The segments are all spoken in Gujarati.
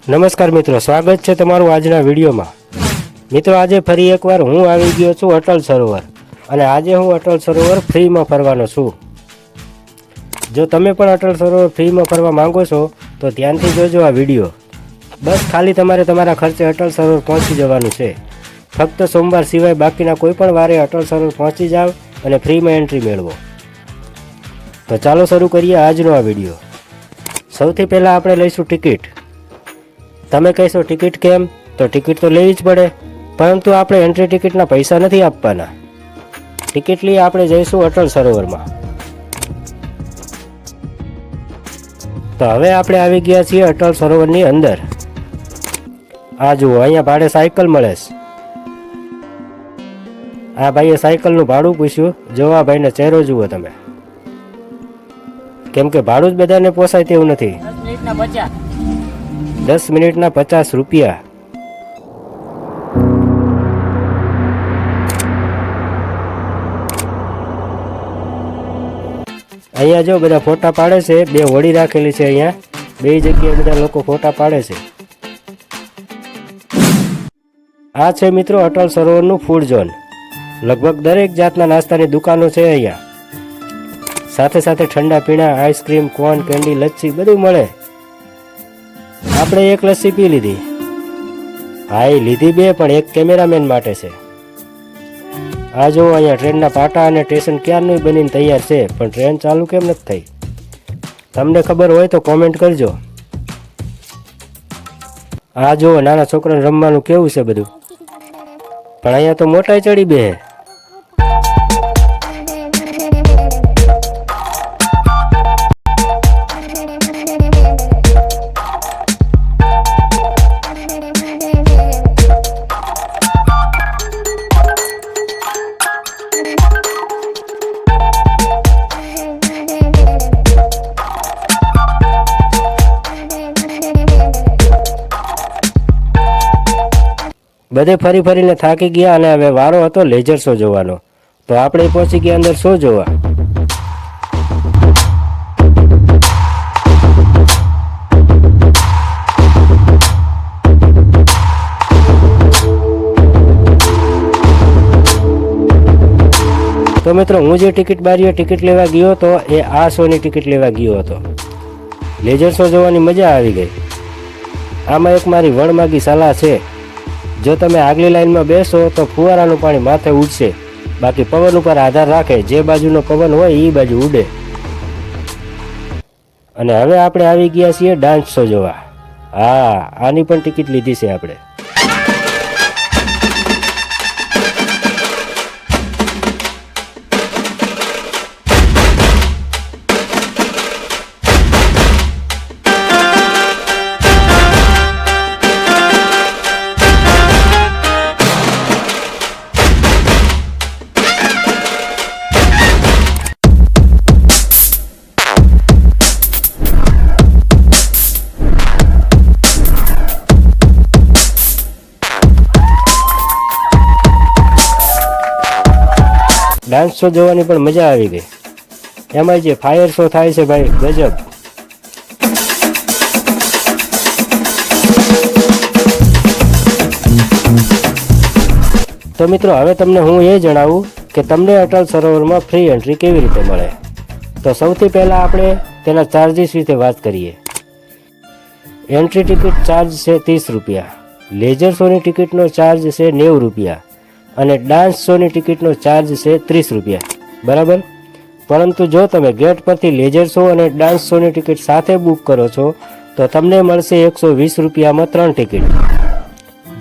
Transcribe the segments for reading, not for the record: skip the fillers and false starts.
નમસ્કાર મિત્રો, સ્વાગત છે તમારું આજના વિડીયોમાં। મિત્રો, આજે ફરી એકવાર હું આવી ગયો છું અટલ સરોવર, અને આજે હું અટલ સરોવર ફ્રીમાં ફરવાનો છું। જો તમે પણ અટલ સરોવર ફ્રીમાં ફરવા માંગો છો તો ધ્યાનથી જોજો આ વિડીયો। બસ ખાલી તમારે તમારા ખર્ચે અટલ સરોવર પહોંચી જવાનું છે। ફક્ત સોમવાર સિવાય બાકીના કોઈ પણ વારે અટલ સરોવર પહોંચી જાવ અને ફ્રીમાં એન્ટ્રી મેળવો। તો ચાલો શરૂ કરીએ આજનો આ વિડીયો। સૌથી પહેલાં આપણે લઈશું ટિકિટ। તમે કહેશો ટિકિટ કેમ? તો ટિકિટ તો લેવી જ પડે, પરંતુ આપણે એન્ટ્રી ટિકિટના પૈસા નથી આપવાના। ટિકિટ લઈ આપણે જઈશું અટલ સરોવરમાં। તો હવે આપણે આવી ગયા છીએ અટલ સરોવરની અંદર। આ જુઓ, અહીંયા ભાડે સાયકલ મળે છે। આ ભાઈએ સાયકલનું ભાડું પૂછ્યું। જો આ ભાઈનો ચહેરો જુઓ તમે, કેમ કે ભાડું જ બધાને પોસાય તેવું નથી। 10 મિનિટના 50 રૂપિયા। અહીંયા જો બધા ફોટા પાડે છે, બે હોડી રાખેલી છે અહીંયા, બે જગ્યાએ બધા લોકો ફોટા પાડે છે। આ છે મિત્રો અટલ સરોવરનું ફૂડ ઝોન। લગભગ દરેક જાતના નાસ્તાની દુકાનો છે અહીંયા। સાથે સાથે ઠંડા પીણા, આઈસ્ક્રીમ, કોન, કેન્ડી, લચ્છી બધું મળે। આપણે એક લસ્સી પી લીધી। હા, એ લીધી બે, પણ એક કેમેરામેન માટે છે। આ જો અહીંયા ટ્રેનના પાટા અને સ્ટેશન ક્યારનું બનીને તૈયાર છે, પણ ટ્રેન ચાલુ કેમ નથી થઈ? તમને ખબર હોય તો કોમેન્ટ કરજો। આ જો નાના છોકરાને રમવાનું કેવું છે બધું, પણ અહીંયા તો મોટાઈ ચડી બે। બધે ફરી ફરીને થાકી ગયા અને હવે વારો હતો લેઝર શો જોવાનો। તો આપણે પહોંચી ગયા અંદર શો જોવા। તો મિત્રો, હું જે ટિકિટ બારીએ ટિકિટ લેવા ગયો હતો એ આ શોની ટિકિટ લેવા ગયો હતો। લેઝર શો જોવાની મજા આવી ગઈ। આમાં એક મારી વણમાગી સલાહ છે, જો તમે આગલી લાઈનમાં બેસો તો ફુવારાનું પાણી માથે ઉડશે, બાકી પવન ઉપર આધાર રાખે, જે બાજુનો પવન હોય એ બાજુ ઉડે। અને હવે આપણે આવી ગયા છીએ ડાન્સ શો જોવા। હા, આની પણ ટિકિટ લીધી છે આપણે। ડાન્સ શો જોવાની પણ મજા આવી ગઈ। એમાં જે ફાયર શો થાય છે ભાઈ, ગજબ। તો મિત્રો, હવે તમને હું એ જણાવું કે તમને અટલ સરોવરમાં ફ્રી એન્ટ્રી કેવી રીતે મળે। તો સૌથી પહેલાં આપણે તેના ચાર્જીસ વિશે વાત કરીએ। એન્ટ્રી ટિકિટ ચાર્જ છે 30 રૂપિયા, લેઝર શોની ટિકિટનો ચાર્જ છે 90 રૂપિયા, અને ડાન્સ શોની ટિકિટનો ચાર્જ છે 30 રૂપિયા, બરાબર। પરંતુ જો તમે ગેટ પરથી લેઝર શો અને ડાન્સ શોની ટિકિટ સાથે બુક કરો છો તો તમને મળશે 120 રૂપિયામાં 3 ટિકિટ,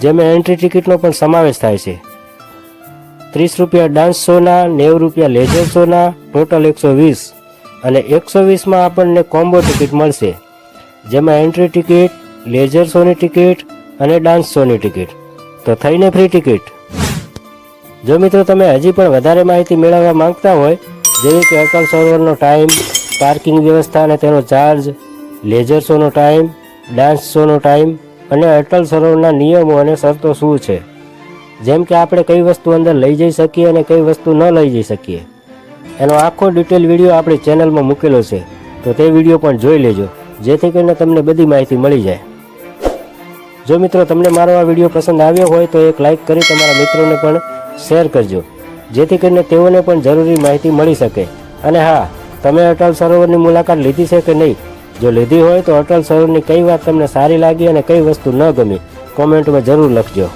જેમાં એન્ટ્રી ટિકિટનો પણ સમાવેશ થાય છે। 30 રૂપિયા ડાન્સ શોના, 90 રૂપિયા લેઝર શોના, ટોટલ 120, અને 120માં આપણને કોમ્બો ટિકિટ મળશે, જેમાં એન્ટ્રી ટિકિટ, લેઝર શોની ટિકિટ અને ડાન્સ શોની ટિકિટ, તો થઈને ફ્રી ટિકિટ। જો મિત્રો, તમે હજી પણ વધારે માહિતી મેળવવા માંગતા હોય, જેવી કે અટલ સરોવરનો ટાઈમ, પાર્કિંગ વ્યવસ્થા અને તેનો ચાર્જ, લેઝર શોનો ટાઈમ, ડાન્સ શોનો ટાઈમ અને અટલ સરોવરના નિયમો અને શરતો શું છે, જેમ કે આપણે કઈ વસ્તુ અંદર લઈ જઈ શકીએ અને કઈ વસ્તુ ન લઈ જઈ શકીએ, એનો આખો ડિટેલ વિડીયો આપણી ચેનલમાં મૂકેલો છે, તો તે વિડીયો પણ જોઈ લેજો, જેથી કરીને તમને બધી માહિતી મળી જાય। જો મિત્રો તમને મારો આ વિડીયો પસંદ આવ્યો હોય તો એક લાઇક કરી તમારા મિત્રોને પણ શેર કરજો, જેથી કરીને તેઓને પણ જરૂરી માહિતી મળી શકે. અને હા, તમે અટલ સરોવરની મુલાકાત લીધી છે કે નહીં? જો લીધી હોય તો અટલ સરોવરની કઈ વાત તમને સારી લાગી અને કઈ વસ્તુ ન ગમી કોમેન્ટમાં જરૂર લખજો.